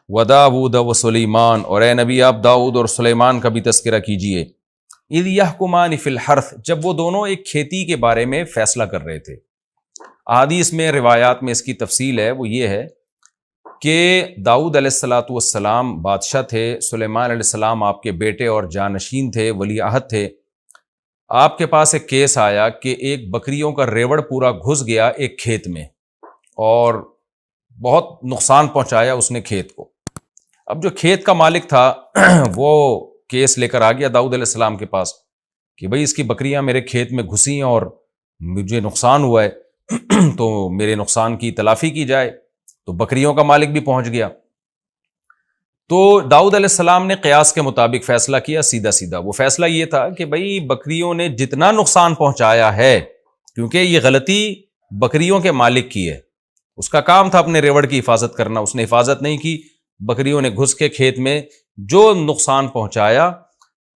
وداؤد وسلیمان، اور اے نبی آپ داؤد اور سلیمان کا بھی تذکرہ کیجئے، اذ یحکمان فی الحرث، جب وہ دونوں ایک کھیتی کے بارے میں فیصلہ کر رہے تھے۔ احادیث میں، روایات میں اس کی تفصیل ہے، وہ یہ ہے کہ داؤد علیہ السلام بادشاہ تھے، سلیمان علیہ السلام آپ کے بیٹے اور جانشین تھے، ولی عہد تھے۔ آپ کے پاس ایک کیس آیا کہ ایک بکریوں کا ریوڑ پورا گھس گیا ایک کھیت میں اور بہت نقصان پہنچایا اس نے کھیت کو۔ اب جو کھیت کا مالک تھا وہ کیس لے کر آ گیا داؤد علیہ السلام کے پاس کہ بھئی اس کی بکریاں میرے کھیت میں گھسی ہیں اور مجھے نقصان ہوا ہے تو میرے نقصان کی تلافی کی جائے۔ تو بکریوں کا مالک بھی پہنچ گیا۔ تو داؤد علیہ السلام نے قیاس کے مطابق فیصلہ کیا، سیدھا سیدھا۔ وہ فیصلہ یہ تھا کہ بھئی بکریوں نے جتنا نقصان پہنچایا ہے، کیونکہ یہ غلطی بکریوں کے مالک کی ہے، اس کا کام تھا اپنے ریوڑ کی حفاظت کرنا، اس نے حفاظت نہیں کی، بکریوں نے گھس کے کھیت میں جو نقصان پہنچایا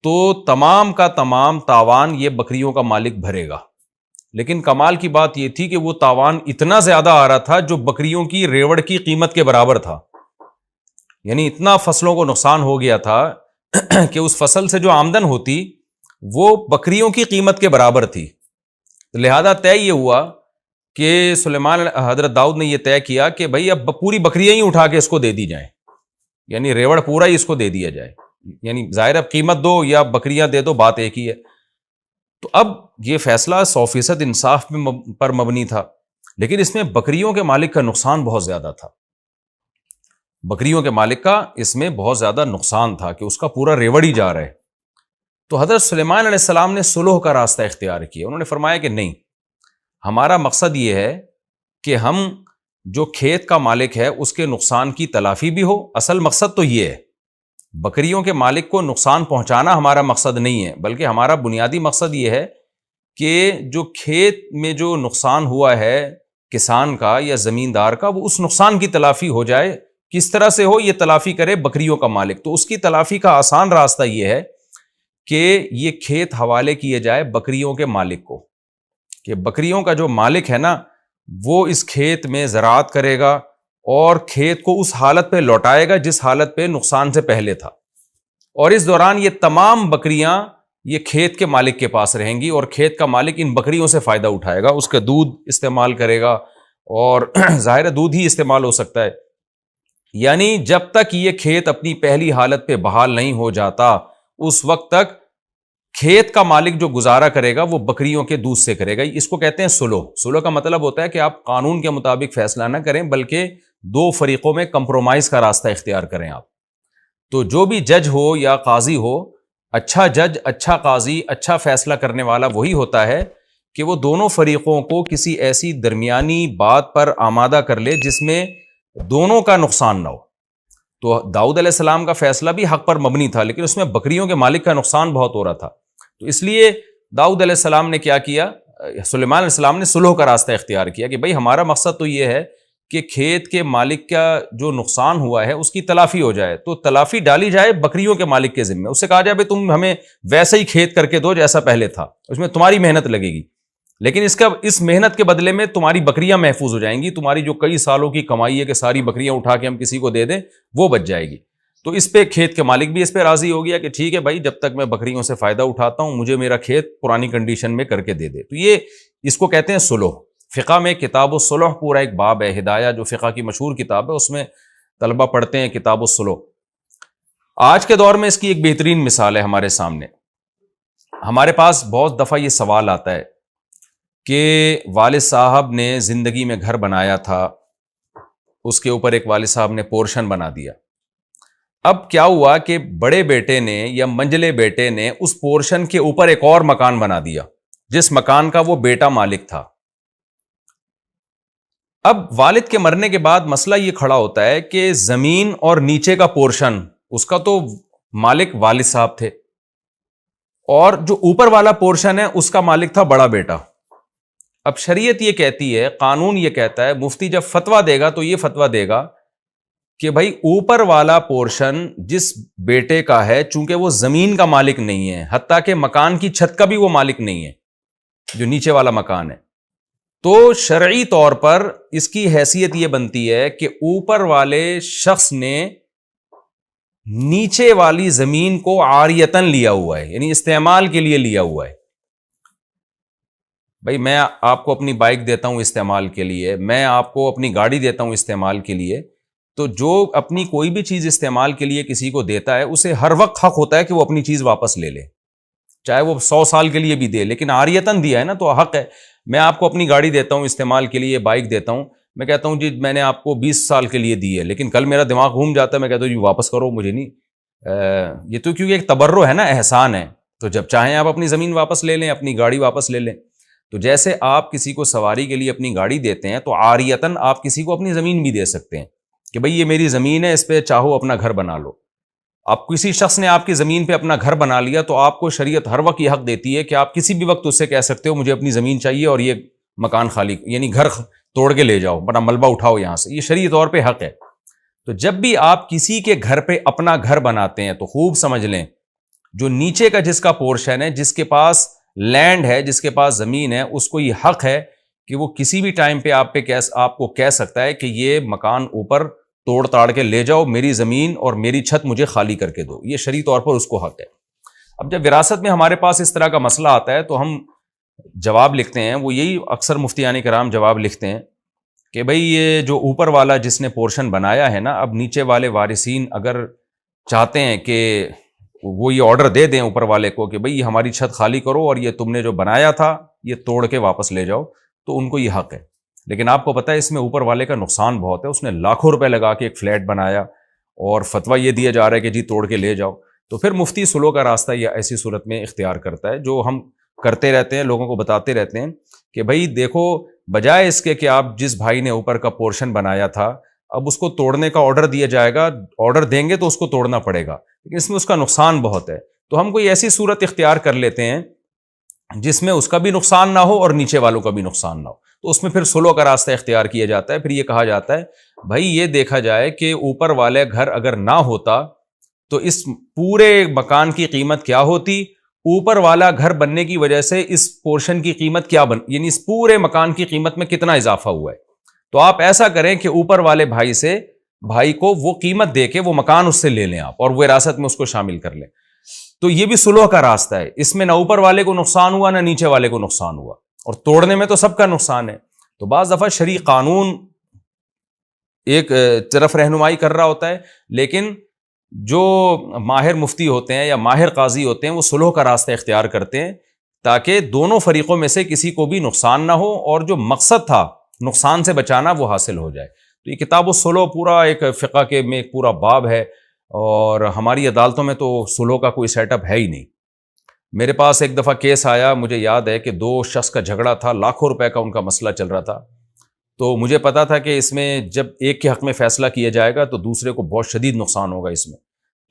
تو تمام کا تمام تاوان یہ بکریوں کا مالک بھرے گا۔ لیکن کمال کی بات یہ تھی کہ وہ تاوان اتنا زیادہ آ رہا تھا جو بکریوں کی ریوڑ کی قیمت کے برابر تھا، یعنی اتنا فصلوں کو نقصان ہو گیا تھا کہ اس فصل سے جو آمدن ہوتی وہ بکریوں کی قیمت کے برابر تھی۔ لہذا طے یہ ہوا کہ سلیمان حضرت داؤد نے یہ طے کیا کہ بھئی اب پوری بکریاں ہی اٹھا کے اس کو دے دی جائیں، یعنی ریوڑ پورا ہی اس کو دے دیا جائے، یعنی ظاہر اب قیمت دو یا بکریاں دے دو، بات ایک ہی ہے۔ تو اب یہ فیصلہ 100% انصاف پر مبنی تھا، لیکن اس میں بکریوں کے مالک کا نقصان بہت زیادہ تھا، بکریوں کے مالک کا اس میں بہت زیادہ نقصان تھا کہ اس کا پورا ریوڑ ہی جا رہا ہے۔ تو حضرت سلیمان علیہ السلام نے صلح کا راستہ اختیار کیا۔ انہوں نے فرمایا کہ نہیں، ہمارا مقصد یہ ہے کہ ہم جو کھیت کا مالک ہے اس کے نقصان کی تلافی بھی ہو، اصل مقصد تو یہ ہے، بکریوں کے مالک کو نقصان پہنچانا ہمارا مقصد نہیں ہے، بلکہ ہمارا بنیادی مقصد یہ ہے کہ جو کھیت میں جو نقصان ہوا ہے کسان کا یا زمیندار کا، وہ اس نقصان کی تلافی ہو جائے۔ کس طرح سے ہو، یہ تلافی کرے بکریوں کا مالک۔ تو اس کی تلافی کا آسان راستہ یہ ہے کہ یہ کھیت حوالے کیے جائے بکریوں کے مالک کو، کہ بکریوں کا جو مالک ہے نا وہ اس کھیت میں زراعت کرے گا اور کھیت کو اس حالت پہ لوٹائے گا جس حالت پہ نقصان سے پہلے تھا، اور اس دوران یہ تمام بکریاں یہ کھیت کے مالک کے پاس رہیں گی اور کھیت کا مالک ان بکریوں سے فائدہ اٹھائے گا، اس کا دودھ استعمال کرے گا، اور ظاہر دودھ ہی استعمال ہو سکتا ہے، یعنی جب تک یہ کھیت اپنی پہلی حالت پہ بحال نہیں ہو جاتا اس وقت تک کھیت کا مالک جو گزارا کرے گا وہ بکریوں کے دودھ سے کرے گا۔ اس کو کہتے ہیں صلح۔ صلح کا مطلب ہوتا ہے کہ آپ قانون کے مطابق فیصلہ نہ کریں بلکہ دو فریقوں میں کمپرومائز کا راستہ اختیار کریں آپ۔ تو جو بھی جج ہو یا قاضی ہو، اچھا جج، اچھا قاضی، اچھا فیصلہ کرنے والا وہی ہوتا ہے کہ وہ دونوں فریقوں کو کسی ایسی درمیانی بات پر آمادہ کر لے جس میں دونوں کا نقصان نہ ہو۔ تو داؤد علیہ السلام کا فیصلہ بھی حق پر مبنی تھا، لیکن اس میں بکریوں کے مالک کا نقصان بہت ہو رہا تھا، تو اس لیے داؤد علیہ السلام نے کیا کیا، سلیمان علیہ السلام نے صلح کا راستہ اختیار کیا کہ بھئی ہمارا مقصد تو یہ ہے کہ کھیت کے مالک کا جو نقصان ہوا ہے اس کی تلافی ہو جائے، تو تلافی ڈالی جائے بکریوں کے مالک کے ذمہ، اس سے کہا جائے بھئی تم ہمیں ویسا ہی کھیت کر کے دو جیسا پہلے تھا، اس میں تمہاری محنت لگے گی، لیکن اس محنت کے بدلے میں تمہاری بکریاں محفوظ ہو جائیں گی، تمہاری جو کئی سالوں کی کمائی ہے کہ ساری بکریاں اٹھا کے ہم کسی کو دے دیں وہ بچ جائے گی۔ تو اس پہ کھیت کے مالک بھی اس پہ راضی ہو گیا کہ ٹھیک ہے بھائی، جب تک میں بکریوں سے فائدہ اٹھاتا ہوں مجھے میرا کھیت پرانی کنڈیشن میں کر کے دے دے۔ تو یہ اس کو کہتے ہیں صلح۔ فقہ میں کتاب الصلح پورا ایک باب ہے، ہدایہ جو فقہ کی مشہور کتاب ہے، اس میں طلبہ پڑھتے ہیں کتاب الصلح۔ آج کے دور میں اس کی ایک بہترین مثال ہے ہمارے سامنے۔ ہمارے پاس بہت دفعہ یہ سوال آتا ہے کہ والد صاحب نے زندگی میں گھر بنایا تھا، اس کے اوپر ایک والد صاحب نے پورشن بنا دیا، اب کیا ہوا کہ بڑے بیٹے نے یا منجلے بیٹے نے اس پورشن کے اوپر ایک اور مکان بنا دیا جس مکان کا وہ بیٹا مالک تھا۔ اب والد کے مرنے کے بعد مسئلہ یہ کھڑا ہوتا ہے کہ زمین اور نیچے کا پورشن اس کا تو مالک والد صاحب تھے، اور جو اوپر والا پورشن ہے اس کا مالک تھا بڑا بیٹا۔ اب شریعت یہ کہتی ہے، قانون یہ کہتا ہے، مفتی جب فتویٰ دے گا تو یہ فتویٰ دے گا کہ بھائی اوپر والا پورشن جس بیٹے کا ہے، چونکہ وہ زمین کا مالک نہیں ہے، حتیٰ کہ مکان کی چھت کا بھی وہ مالک نہیں ہے جو نیچے والا مکان ہے، تو شرعی طور پر اس کی حیثیت یہ بنتی ہے کہ اوپر والے شخص نے نیچے والی زمین کو عاریتن لیا ہوا ہے، یعنی استعمال کے لیے لیا ہوا ہے. بھائی میں آپ کو اپنی بائک دیتا ہوں استعمال کے لیے، میں آپ کو اپنی گاڑی دیتا ہوں استعمال کے لیے، تو جو اپنی کوئی بھی چیز استعمال کے لیے کسی کو دیتا ہے اسے ہر وقت حق ہوتا ہے کہ وہ اپنی چیز واپس لے لے، چاہے وہ 100 سال کے لیے بھی دے، لیکن عاریتن دیا ہے نا تو حق ہے. میں آپ کو اپنی گاڑی دیتا ہوں استعمال کے لیے، بائک دیتا ہوں، میں کہتا ہوں جی میں نے آپ کو 20 سال کے لیے دی ہے، لیکن کل میرا دماغ گھوم جاتا ہے، میں کہتا ہوں جی واپس کرو، مجھے نہیں. یہ تو کیونکہ ایک تبرع ہے نا، احسان ہے، تو جب چاہیں آپ اپنی زمین واپس لے لیں، اپنی گاڑی واپس لے لیں. تو جیسے آپ کسی کو سواری کے لیے اپنی گاڑی دیتے ہیں تو عاریتن آپ کسی کو اپنی زمین بھی دے سکتے ہیں کہ بھئی یہ میری زمین ہے، اس پہ چاہو اپنا گھر بنا لو. اب کسی شخص نے آپ کی زمین پہ اپنا گھر بنا لیا تو آپ کو شریعت ہر وقت یہ حق دیتی ہے کہ آپ کسی بھی وقت اس سے کہہ سکتے ہو مجھے اپنی زمین چاہیے اور یہ مکان خالی، یعنی گھر توڑ کے لے جاؤ، بڑا ملبہ اٹھاؤ یہاں سے. یہ شرعی طور پہ حق ہے. تو جب بھی آپ کسی کے گھر پہ اپنا گھر بناتے ہیں تو خوب سمجھ لیں، جو نیچے کا جس کا پورشن ہے، جس کے پاس لینڈ ہے، جس کے پاس زمین ہے، اس کو یہ حق ہے کہ وہ کسی بھی ٹائم پہ آپ کو کہہ سکتا ہے کہ یہ مکان اوپر توڑ تاڑ کے لے جاؤ، میری زمین اور میری چھت مجھے خالی کر کے دو. یہ شرعی طور پر اس کو حق ہے. اب جب وراثت میں ہمارے پاس اس طرح کا مسئلہ آتا ہے تو ہم جواب لکھتے ہیں، وہ یہی اکثر مفتیان کرام جواب لکھتے ہیں کہ بھئی یہ جو اوپر والا جس نے پورشن بنایا ہے نا، اب نیچے والے وارثین اگر چاہتے ہیں کہ وہ یہ آرڈر دے دیں اوپر والے کو کہ بھئی یہ ہماری چھت خالی کرو اور یہ تم نے جو بنایا تھا یہ توڑ کے واپس لے جاؤ، تو ان کو یہ حق ہے. لیکن آپ کو پتہ ہے اس میں اوپر والے کا نقصان بہت ہے. اس نے لاکھوں روپے لگا کے ایک فلیٹ بنایا اور فتویٰ یہ دیا جا رہا ہے کہ جی توڑ کے لے جاؤ. تو پھر مفتی سلو کا راستہ یہ ایسی صورت میں اختیار کرتا ہے، جو ہم کرتے رہتے ہیں، لوگوں کو بتاتے رہتے ہیں کہ بھئی دیکھو، بجائے اس کے کہ آپ جس بھائی نے اوپر کا پورشن بنایا تھا اب اس کو توڑنے کا آرڈر دیا جائے گا، آرڈر دیں گے تو اس کو توڑنا پڑے گا، لیکن اس میں اس کا نقصان بہت ہے. تو ہم کوئی ایسی صورت اختیار کر لیتے ہیں جس میں اس کا بھی نقصان نہ ہو اور نیچے والوں کا بھی نقصان نہ ہو. تو اس میں پھر سلو کا راستہ اختیار کیا جاتا ہے. پھر یہ کہا جاتا ہے بھائی یہ دیکھا جائے کہ اوپر والے گھر اگر نہ ہوتا تو اس پورے مکان کی قیمت کیا ہوتی، اوپر والا گھر بننے کی وجہ سے اس پورشن کی قیمت کیا یعنی اس پورے مکان کی قیمت میں کتنا اضافہ ہوا ہے. تو آپ ایسا کریں کہ اوپر والے بھائی کو وہ قیمت دے کے وہ مکان اس سے لے لیں آپ، اور وہ وراثت میں اس کو شامل کر لیں. تو یہ بھی سلوح کا راستہ ہے. اس میں نہ اوپر والے کو نقصان ہوا نہ نیچے والے کو نقصان ہوا، اور توڑنے میں تو سب کا نقصان ہے. تو بعض دفعہ شرعی قانون ایک طرف رہنمائی کر رہا ہوتا ہے، لیکن جو ماہر مفتی ہوتے ہیں یا ماہر قاضی ہوتے ہیں وہ سلوح کا راستہ اختیار کرتے ہیں تاکہ دونوں فریقوں میں سے کسی کو بھی نقصان نہ ہو اور جو مقصد تھا نقصان سے بچانا وہ حاصل ہو جائے. تو یہ کتاب الصلح پورا ایک فقہ کے میں ایک پورا باب ہے، اور ہماری عدالتوں میں تو صلح کا کوئی سیٹ اپ ہے ہی نہیں. میرے پاس ایک دفعہ کیس آیا، مجھے یاد ہے کہ 2 شخص کا جھگڑا تھا، لاکھوں روپے کا ان کا مسئلہ چل رہا تھا. تو مجھے پتا تھا کہ اس میں جب ایک کے حق میں فیصلہ کیا جائے گا تو دوسرے کو بہت شدید نقصان ہوگا اس میں.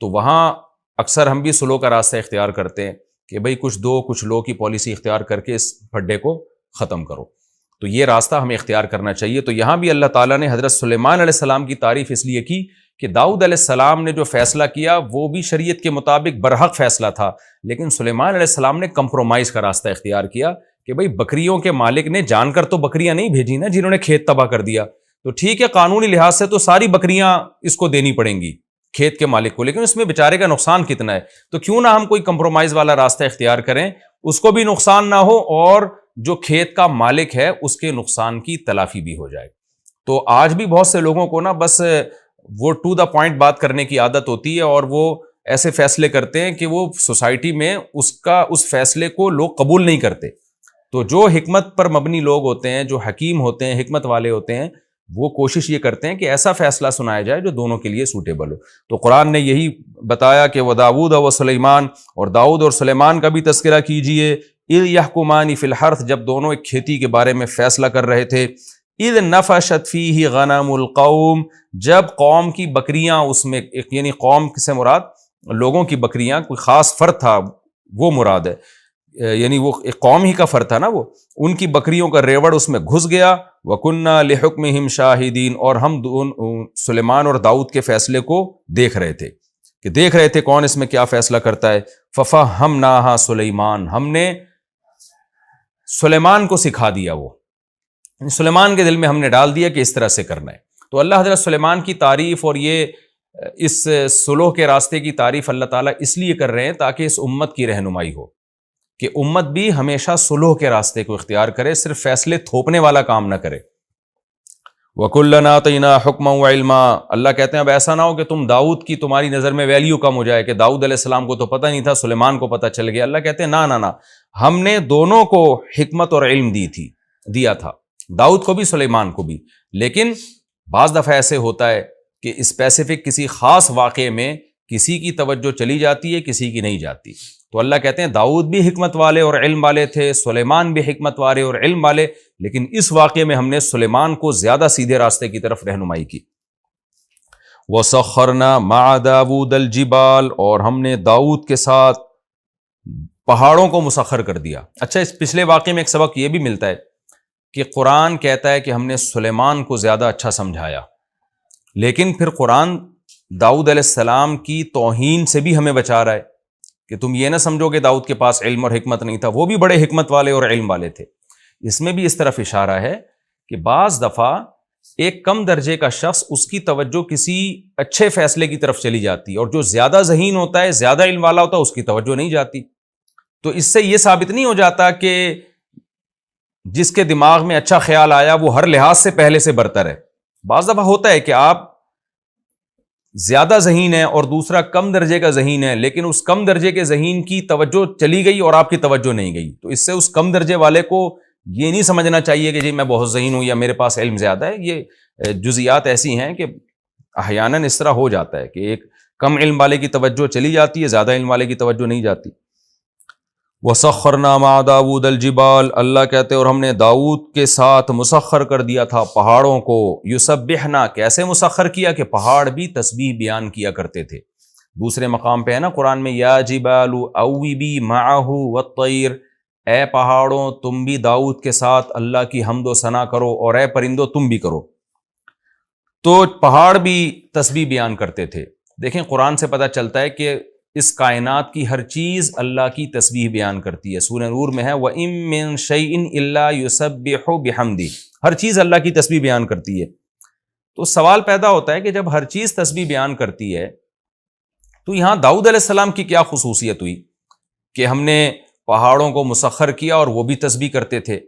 تو وہاں اکثر ہم بھی صلح کا راستہ اختیار کرتے ہیں کہ بھئی کچھ دو کچھ لو کی پالیسی اختیار کر کے اس پھڈے کو ختم کرو. تو یہ راستہ ہمیں اختیار کرنا چاہیے. تو یہاں بھی اللہ تعالیٰ نے حضرت سلیمان علیہ السلام کی تعریف اس لیے کی کہ داؤد علیہ السلام نے جو فیصلہ کیا وہ بھی شریعت کے مطابق برحق فیصلہ تھا، لیکن سلیمان علیہ السلام نے کمپرومائز کا راستہ اختیار کیا کہ بھئی بکریوں کے مالک نے جان کر تو بکریاں نہیں بھیجی نا جنہوں نے کھیت تباہ کر دیا. تو ٹھیک ہے قانونی لحاظ سے تو ساری بکریاں اس کو دینی پڑیں گی کھیت کے مالک کو، لیکن اس میں بیچارے کا نقصان کتنا ہے. تو کیوں نہ ہم کوئی کمپرومائز والا راستہ اختیار کریں، اس کو بھی نقصان نہ ہو اور جو کھیت کا مالک ہے اس کے نقصان کی تلافی بھی ہو جائے. تو آج بھی بہت سے لوگوں کو نا بس وہ ٹو دا پوائنٹ بات کرنے کی عادت ہوتی ہے، اور وہ ایسے فیصلے کرتے ہیں کہ وہ سوسائٹی میں اس فیصلے کو لوگ قبول نہیں کرتے. تو جو حکمت پر مبنی لوگ ہوتے ہیں، جو حکیم ہوتے ہیں، حکمت والے ہوتے ہیں، وہ کوشش یہ کرتے ہیں کہ ایسا فیصلہ سنایا جائے جو دونوں کے لیے سوٹیبل ہو. تو قرآن نے یہی بتایا کہ وَدَاوُودَ وَسُلَیمان، اور داؤد اور سلیمان کا بھی تذکرہ کیجئے. اِذْ يَحْكُمَانِ فِي الْحَرْثِ، جب دونوں ایک کھیتی کے بارے میں فیصلہ کر رہے تھے. اِذْ نَفَشَتْ فِيهِ غَنَمُ الْقَوْمِ، جب قوم کی بکریاں اس میں، یعنی قوم سے مراد لوگوں کی بکریاں، کوئی خاص فرد تھا وہ مراد ہے، یعنی وہ ایک قوم ہی کا فرد تھا نا، وہ ان کی بکریوں کا ریوڑ اس میں گھس گیا. وَكُنَّا لِحُكْمِهِمْ شَاهِدِينَ، اور ہم سلیمان اور داؤد کے فیصلے کو دیکھ رہے تھے کون اس میں کیا فیصلہ کرتا ہے. فَفَهَّمْنَاهَا سلیمان، ہم نے سلیمان کو سکھا دیا، وہ سلیمان کے دل میں ہم نے ڈال دیا کہ اس طرح سے کرنا ہے. تو اللہ حضرت سلیمان کی تعریف اور یہ اس صلح کے راستے کی تعریف اللہ تعالیٰ اس لیے کر رہے ہیں تاکہ اس امت کی رہنمائی ہو، کہ امت بھی ہمیشہ صلح کے راستے کو اختیار کرے، صرف فیصلے تھوپنے والا کام نہ کرے۔ وَكُلًّا آتَيْنَا حُكْمًا وَعِلْمًا، اللہ کہتے ہیں اب ایسا نہ ہو کہ تم داؤد کی تمہاری نظر میں ویلیو کم ہو جائے کہ داؤد علیہ السلام کو تو پتہ نہیں تھا، سلیمان کو پتہ چل گیا۔ اللہ کہتے ہیں نہ، ہم نے دونوں کو حکمت اور علم دیا تھا، داؤد کو بھی سلیمان کو بھی، لیکن بعض دفعہ ایسے ہوتا ہے کہ اسپیسیفک کسی خاص واقعے میں کسی کی توجہ چلی جاتی ہے، کسی کی نہیں جاتی۔ تو اللہ کہتے ہیں داؤد بھی حکمت والے اور علم والے تھے، سلیمان بھی حکمت والے اور علم والے، لیکن اس واقعے میں ہم نے سلیمان کو زیادہ سیدھے راستے کی طرف رہنمائی کی۔ وَسَخَّرْنَا مَعَ دَاوُودَ الْجِبَالَ، اور ہم نے داؤد کے ساتھ پہاڑوں کو مسخر کر دیا۔ اچھا، اس پچھلے واقعے میں ایک سبق یہ بھی ملتا ہے کہ قرآن کہتا ہے کہ ہم نے سلیمان کو زیادہ اچھا سمجھایا، لیکن پھر قرآن داؤد علیہ السلام کی توہین سے بھی ہمیں بچا رہا ہے کہ تم یہ نہ سمجھو کہ داؤد کے پاس علم اور حکمت نہیں تھا، وہ بھی بڑے حکمت والے اور علم والے تھے۔ اس میں بھی اس طرف اشارہ ہے کہ بعض دفعہ ایک کم درجے کا شخص، اس کی توجہ کسی اچھے فیصلے کی طرف چلی جاتی ہے، اور جو زیادہ ذہین ہوتا ہے، زیادہ علم والا ہوتا ہے، اس کی توجہ نہیں جاتی۔ تو اس سے یہ ثابت نہیں ہو جاتا کہ جس کے دماغ میں اچھا خیال آیا وہ ہر لحاظ سے پہلے سے برتر ہے۔ بعض دفعہ ہوتا ہے کہ آپ زیادہ ذہین ہیں اور دوسرا کم درجے کا ذہین ہے، لیکن اس کم درجے کے ذہین کی توجہ چلی گئی اور آپ کی توجہ نہیں گئی، تو اس سے اس کم درجے والے کو یہ نہیں سمجھنا چاہیے کہ جی میں بہت ذہین ہوں یا میرے پاس علم زیادہ ہے۔ یہ جزیات ایسی ہیں کہ احیاناً اس طرح ہو جاتا ہے کہ ایک کم علم والے کی توجہ چلی جاتی ہے، زیادہ علم والے کی توجہ نہیں جاتی۔ وَسَخَّرْنَا مَعَ دَاوُودَ الْجِبَالَ، اللہ کہتے ہیں اور ہم نے داؤد کے ساتھ مسخر کر دیا تھا پہاڑوں کو۔ یسبحنا، کیسے مسخر کیا کہ پہاڑ بھی تسبیح بیان کیا کرتے تھے۔ دوسرے مقام پہ ہے نا قرآن میں، یا جبال اوبی معہ والطیر، اے پہاڑوں تم بھی داؤد کے ساتھ اللہ کی حمد و ثنا کرو، اور اے پرندوں تم بھی کرو۔ تو پہاڑ بھی تسبیح بیان کرتے تھے۔ دیکھیں قرآن سے پتہ چلتا ہے کہ اس کائنات کی ہر چیز اللہ کی تسبیح بیان کرتی ہے۔ سورہ نور میں ہے وَإِن مِّن شَيْءٍ إِلَّا يُسَبِّحُ بِحَمْدِهِ، ہر چیز اللہ کی تسبیح بیان کرتی ہے۔ تو سوال پیدا ہوتا ہے کہ جب ہر چیز تسبیح بیان کرتی ہے تو یہاں داؤد علیہ السلام کی کیا خصوصیت ہوئی کہ ہم نے پہاڑوں کو مسخر کیا اور وہ بھی تسبیح کرتے تھے؟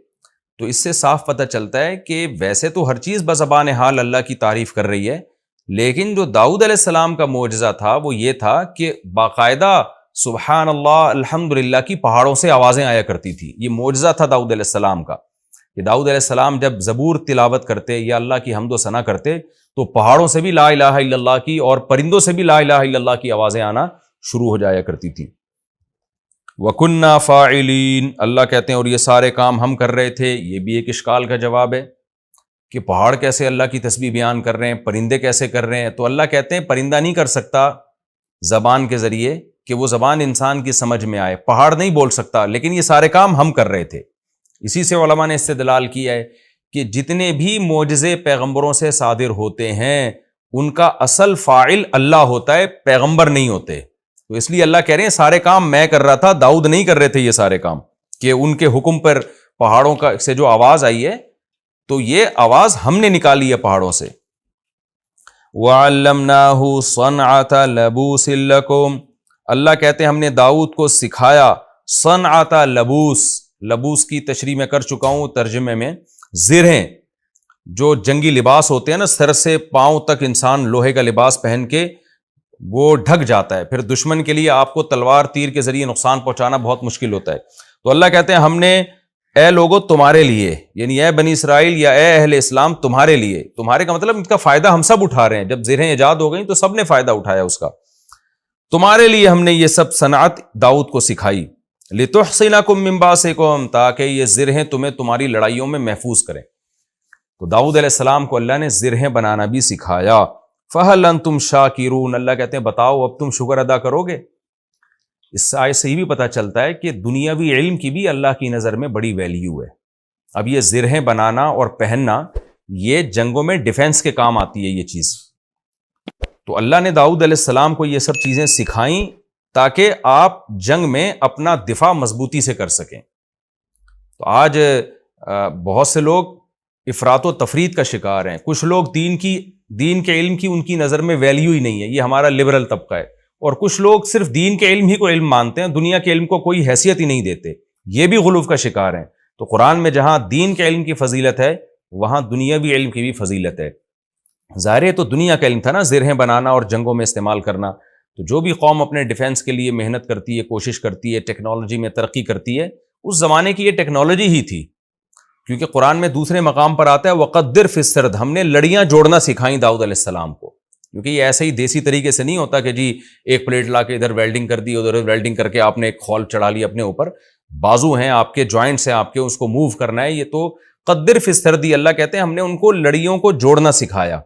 تو اس سے صاف پتہ چلتا ہے کہ ویسے تو ہر چیز بزبان حال اللہ کی تعریف کر رہی ہے، لیکن جو داؤد علیہ السلام کا معجزہ تھا وہ یہ تھا کہ باقاعدہ سبحان اللہ الحمدللہ کی پہاڑوں سے آوازیں آیا کرتی تھی۔ یہ معجزہ تھا داؤد علیہ السلام کا کہ داؤد علیہ السلام جب زبور تلاوت کرتے یا اللہ کی حمد و ثنا کرتے تو پہاڑوں سے بھی لا الہ الا اللہ کی اور پرندوں سے بھی لا الہ الا اللہ کی آوازیں آنا شروع ہو جایا کرتی تھی۔ وَكُنَّا فَاعِلِينَ، اللہ کہتے ہیں اور یہ سارے کام ہم کر رہے تھے۔ یہ بھی ایک اشکال کا جواب ہے کہ پہاڑ کیسے اللہ کی تسبیح بیان کر رہے ہیں، پرندے کیسے کر رہے ہیں؟ تو اللہ کہتے ہیں پرندہ نہیں کر سکتا زبان کے ذریعے کہ وہ زبان انسان کی سمجھ میں آئے، پہاڑ نہیں بول سکتا، لیکن یہ سارے کام ہم کر رہے تھے۔ اسی سے علماء نے استدلال کیا ہے کہ جتنے بھی معجزے پیغمبروں سے صادر ہوتے ہیں ان کا اصل فاعل اللہ ہوتا ہے، پیغمبر نہیں ہوتے۔ تو اس لیے اللہ کہہ رہے ہیں سارے کام میں کر رہا تھا، داؤد نہیں کر رہے تھے یہ سارے کام، کہ ان کے حکم پر پہاڑوں کا سے جو آواز آئی ہے تو یہ آواز ہم نے نکالی ہے پہاڑوں سے۔ وَعَلَّمْنَاهُ صَنْعَةَ لَبُوسٍ لَكُمْ، اللہ کہتے ہیں ہم نے داؤد کو سکھایا صنعۃ لبوس، لبوس کی تشریح میں کر چکا ہوں ترجمے میں، زرہیں جو جنگی لباس ہوتے ہیں نا، سر سے پاؤں تک انسان لوہے کا لباس پہن کے وہ ڈھک جاتا ہے، پھر دشمن کے لیے آپ کو تلوار تیر کے ذریعے نقصان پہنچانا بہت مشکل ہوتا ہے۔ تو اللہ کہتے ہیں ہم نے اے لوگوں تمہارے لیے، یعنی اے بنی اسرائیل یا اے اہل اسلام تمہارے لیے، تمہارے کا مطلب ان کا فائدہ ہم سب اٹھا رہے ہیں، جب زرہیں ایجاد ہو گئیں تو سب نے فائدہ اٹھایا اس کا، تمہارے لیے ہم نے یہ سب صنعت داؤد کو سکھائی، لِتُحْصِنَكُم مِّن بَأْسِكُم، تاکہ یہ زرہیں تمہیں تمہاری لڑائیوں میں محفوظ کریں۔ تو داؤد علیہ السلام کو اللہ نے زرہیں بنانا بھی سکھایا۔ فَهَلْ أَنْتُمْ شَاكِرُونَ، اللہ کہتے ہیں بتاؤ اب تم شکر ادا کرو گے؟ اس آیت سے یہ بھی پتہ چلتا ہے کہ دنیاوی علم کی بھی اللہ کی نظر میں بڑی ویلیو ہے۔ اب یہ زرہیں بنانا اور پہننا یہ جنگوں میں ڈیفنس کے کام آتی ہے یہ چیز، تو اللہ نے داؤد علیہ السلام کو یہ سب چیزیں سکھائیں تاکہ آپ جنگ میں اپنا دفاع مضبوطی سے کر سکیں۔ تو آج بہت سے لوگ افراط و تفرید کا شکار ہیں، کچھ لوگ دین کی دین کے علم کی ان کی نظر میں ویلیو ہی نہیں ہے، یہ ہمارا لبرل طبقہ ہے، اور کچھ لوگ صرف دین کے علم ہی کو علم مانتے ہیں، دنیا کے علم کو کوئی حیثیت ہی نہیں دیتے، یہ بھی غلو کا شکار ہیں۔ تو قرآن میں جہاں دین کے علم کی فضیلت ہے وہاں دنیاوی علم کی بھی فضیلت ہے۔ ظاہر ہے تو دنیا کا علم تھا نا، زرہیں بنانا اور جنگوں میں استعمال کرنا، تو جو بھی قوم اپنے ڈیفنس کے لیے محنت کرتی ہے، کوشش کرتی ہے، ٹیکنالوجی میں ترقی کرتی ہے، اس زمانے کی یہ ٹیکنالوجی ہی تھی، کیونکہ قرآن میں دوسرے مقام پر آتا ہے وَقَدِّرْ فِي السَّرْدِ، ہم نے لڑیاں جوڑنا سکھائیں داؤد علیہ السلام کو، کیونکہ یہ ایسے ہی دیسی طریقے سے نہیں ہوتا کہ جی ایک پلیٹ لا کے ادھر ویلڈنگ کر دی، ادھر ویلڈنگ کر کے آپ نے ایک خول چڑھا لی اپنے اوپر، بازو ہیں آپ کے، جوائنٹس ہیں آپ کے، اس کو موو کرنا ہے، یہ تو قدر فی السرد، اللہ کہتے ہیں ہم نے ان کو لڑیوں کو جوڑنا سکھایا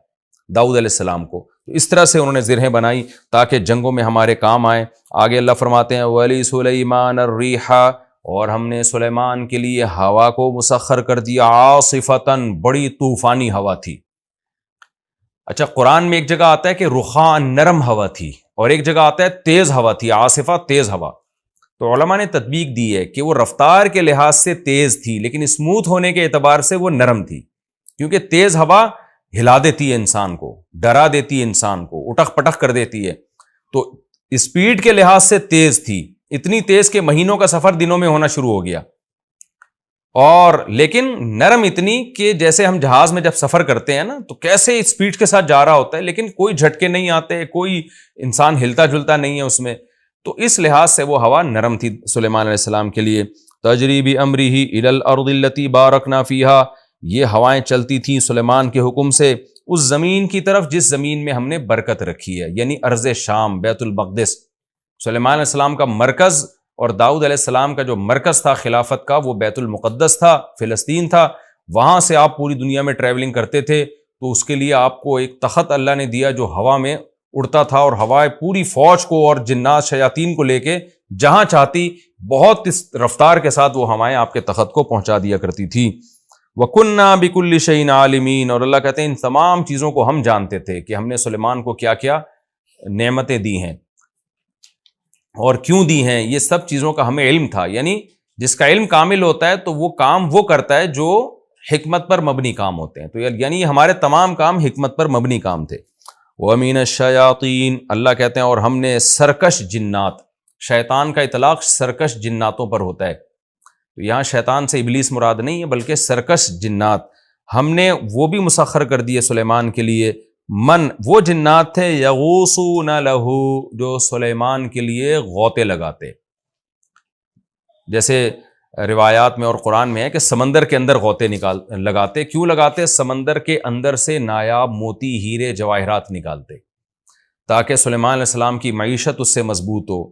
داؤد علیہ السلام کو، تو اس طرح سے انہوں نے زرہیں بنائی تاکہ جنگوں میں ہمارے کام آئیں۔ آگے اللہ فرماتے ہیں وَلِسُلَيْمَانَ الرِّيحَ، اور ہم نے سلیمان کے لیے ہوا کو مسخر کر دیا، عاصفۃً، بڑی طوفانی ہوا تھی۔ اچھا، قرآن میں ایک جگہ آتا ہے کہ رخاء، نرم ہوا تھی، اور ایک جگہ آتا ہے تیز ہوا تھی، عاصفہ تیز ہوا۔ تو علماء نے تطبیق دی ہے کہ وہ رفتار کے لحاظ سے تیز تھی لیکن اسموتھ ہونے کے اعتبار سے وہ نرم تھی، کیونکہ تیز ہوا ہلا دیتی ہے انسان کو، ڈرا دیتی ہے انسان کو، اٹک پٹک کر دیتی ہے، تو اسپیڈ کے لحاظ سے تیز تھی، اتنی تیز کہ مہینوں کا سفر دنوں میں ہونا شروع ہو گیا، اور لیکن نرم اتنی کہ جیسے ہم جہاز میں جب سفر کرتے ہیں نا تو کیسے اسپیڈ کے ساتھ جا رہا ہوتا ہے لیکن کوئی جھٹکے نہیں آتے، کوئی انسان ہلتا جلتا نہیں ہے اس میں، تو اس لحاظ سے وہ ہوا نرم تھی سلیمان علیہ السلام کے لیے۔ تجری بامرہ الی الارض التی بارکنا فیہا، یہ ہوائیں چلتی تھیں سلیمان کے حکم سے اس زمین کی طرف جس زمین میں ہم نے برکت رکھی ہے، یعنی ارض شام، بیت المقدس۔ سلیمان علیہ السلام کا مرکز اور داؤد علیہ السلام کا جو مرکز تھا خلافت کا وہ بیت المقدس تھا، فلسطین تھا، وہاں سے آپ پوری دنیا میں ٹریولنگ کرتے تھے، تو اس کے لیے آپ کو ایک تخت اللہ نے دیا جو ہوا میں اڑتا تھا، اور ہوائیں پوری فوج کو اور جنات شیاطین کو لے کے جہاں چاہتی بہت اس رفتار کے ساتھ وہ ہوائیں آپ کے تخت کو پہنچا دیا کرتی تھی۔ وَكُنَّا بِكُلِّ شَيْءٍ عَالِمِينَ، اور اللہ کہتے ہیں ان تمام چیزوں کو ہم جانتے تھے کہ ہم نے سلیمان کو کیا کیا نعمتیں دی ہیں اور کیوں دی ہیں، یہ سب چیزوں کا ہمیں علم تھا، یعنی جس کا علم کامل ہوتا ہے تو وہ کام وہ کرتا ہے جو حکمت پر مبنی کام ہوتے ہیں، تو یعنی ہمارے تمام کام حکمت پر مبنی کام تھے۔ وَمِنَ الشَّيَاطِينَ، اللہ کہتے ہیں اور ہم نے سرکش جنات، شیطان کا اطلاق سرکش جناتوں پر ہوتا ہے، تو یہاں شیطان سے ابلیس مراد نہیں ہے بلکہ سرکش جنات، ہم نے وہ بھی مسخر کر دیے سلیمان کے لیے، من، وہ جنات تھے یغوصون لہو، جو سلیمان کے لیے غوطے لگاتے، جیسے روایات میں اور قرآن میں ہے کہ سمندر کے اندر غوطے لگاتے، کیوں لگاتے؟ سمندر کے اندر سے نایاب موتی، ہیرے، جواہرات نکالتے تاکہ سلیمان علیہ السلام کی معیشت اس سے مضبوط ہو۔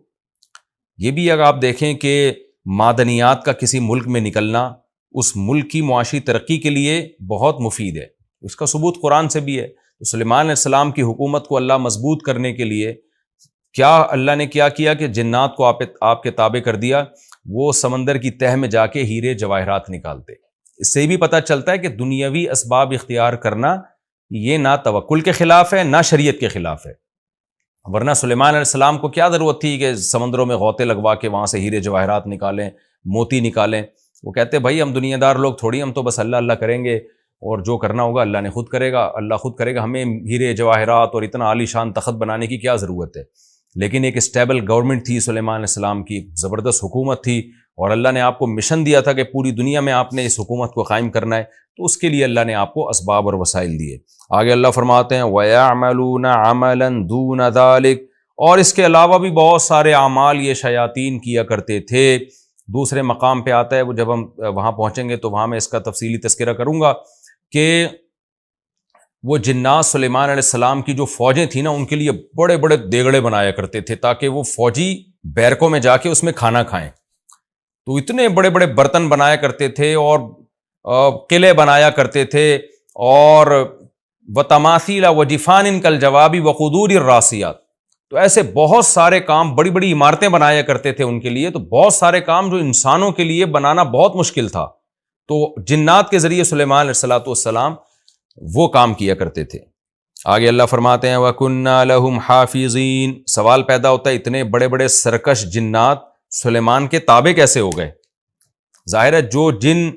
یہ بھی اگر آپ دیکھیں کہ معدنیات کا کسی ملک میں نکلنا اس ملک کی معاشی ترقی کے لیے بہت مفید ہے، اس کا ثبوت قرآن سے بھی ہے۔ تو سلیمان علیہ السلام کی حکومت کو اللہ مضبوط کرنے کے لیے کیا اللہ نے کیا کہ جنات کو آپ کے تابع کر دیا، وہ سمندر کی تہ میں جا کے ہیرے جواہرات نکالتے۔ اس سے بھی پتہ چلتا ہے کہ دنیاوی اسباب اختیار کرنا یہ نہ توکل کے خلاف ہے نہ شریعت کے خلاف ہے، ورنہ سلیمان علیہ السلام کو کیا ضرورت تھی کہ سمندروں میں غوطے لگوا کے وہاں سے ہیرے جواہرات نکالیں، موتی نکالیں؟ وہ کہتے بھائی ہم دنیا دار لوگ تھوڑی، ہم تو بس اللہ اللہ کریں گے اور جو کرنا ہوگا اللہ نے خود کرے گا، اللہ خود کرے گا، ہمیں ہیرے جواہرات اور اتنا عالی شان تخت بنانے کی کیا ضرورت ہے؟ لیکن ایک اسٹیبل گورنمنٹ تھی سلیمان علیہ السلام کی، زبردست حکومت تھی، اور اللہ نے آپ کو مشن دیا تھا کہ پوری دنیا میں آپ نے اس حکومت کو قائم کرنا ہے، تو اس کے لیے اللہ نے آپ کو اسباب اور وسائل دیے۔ آگے اللہ فرماتے ہیں وَيَعْمَلُونَ عَمَلًا دُونَ ذَلِكَ، اور اس کے علاوہ بھی بہت سارے اعمال یہ شیاطین کیا کرتے تھے۔ دوسرے مقام پہ آتا ہے، وہ جب ہم وہاں پہنچیں گے تو وہاں میں اس کا تفصیلی تذکرہ کروں گا کہ وہ جنات سلیمان علیہ السلام کی جو فوجیں تھیں نا ان کے لیے بڑے بڑے دیگڑے بنایا کرتے تھے تاکہ وہ فوجی بیرکوں میں جا کے اس میں کھانا کھائیں، تو اتنے بڑے بڑے برتن بنایا کرتے تھے اور قلعے بنایا کرتے تھے، اور وتماثیل وجفان کالجواب وقدور الراسیات، تو ایسے بہت سارے کام، بڑی بڑی عمارتیں بنایا کرتے تھے ان کے لیے، تو بہت سارے کام جو انسانوں کے لیے بنانا بہت مشکل تھا، تو جنات کے ذریعے سلیمان علیہ السلام وہ کام کیا کرتے تھے۔ آگے اللہ فرماتے ہیں وَكُنَّا لَهُمْ حَافِظِينَ، سوال پیدا ہوتا ہے اتنے بڑے بڑے سرکش جنات سلیمان کے تابع کیسے ہو گئے؟ ظاہر ہے جو جن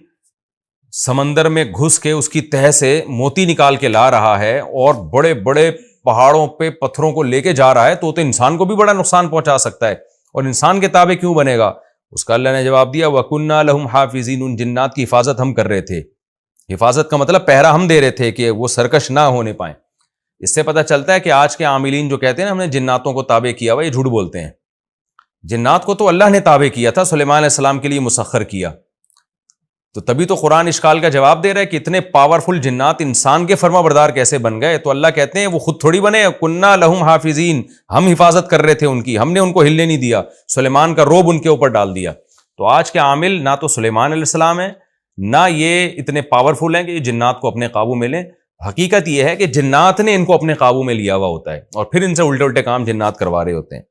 سمندر میں گھس کے اس کی تہہ سے موتی نکال کے لا رہا ہے اور بڑے بڑے پہاڑوں پہ پتھروں کو لے کے جا رہا ہے تو انسان کو بھی بڑا نقصان پہنچا سکتا ہے، اور انسان کے تابع کیوں بنے گا؟ اس کا اللہ نے جواب دیا وَكُنَّا لَهُمْ حَافِظِينَ، ان جنات کی حفاظت ہم کر رہے تھے۔ حفاظت کا مطلب پہرا ہم دے رہے تھے کہ وہ سرکش نہ ہونے پائیں۔ اس سے پتہ چلتا ہے کہ آج کے عاملین جو کہتے ہیں نا ہم نے جناتوں کو تابع کیا ہوا، یہ جھوٹ بولتے ہیں۔ جنات کو تو اللہ نے تابع کیا تھا، سلیمان علیہ السلام کے لیے مسخر کیا، تو تبھی تو قرآن اشکال کا جواب دے رہا ہے کہ اتنے پاورفل جنات انسان کے فرما بردار کیسے بن گئے؟ تو اللہ کہتے ہیں وہ خود تھوڑی بنے، کنّا لہم حافظین، ہم حفاظت کر رہے تھے ان کی، ہم نے ان کو ہلنے نہیں دیا، سلیمان کا روب ان کے اوپر ڈال دیا۔ تو آج کے عامل نہ تو سلیمان علیہ السلام ہیں، نہ یہ اتنے پاورفل ہیں کہ یہ جنات کو اپنے قابو میں لیں۔ حقیقت یہ ہے کہ جنات نے ان کو اپنے قابو میں لیا ہوا ہوتا ہے، اور پھر ان سے الٹے الٹے کام جنات کروا رہے ہوتے ہیں۔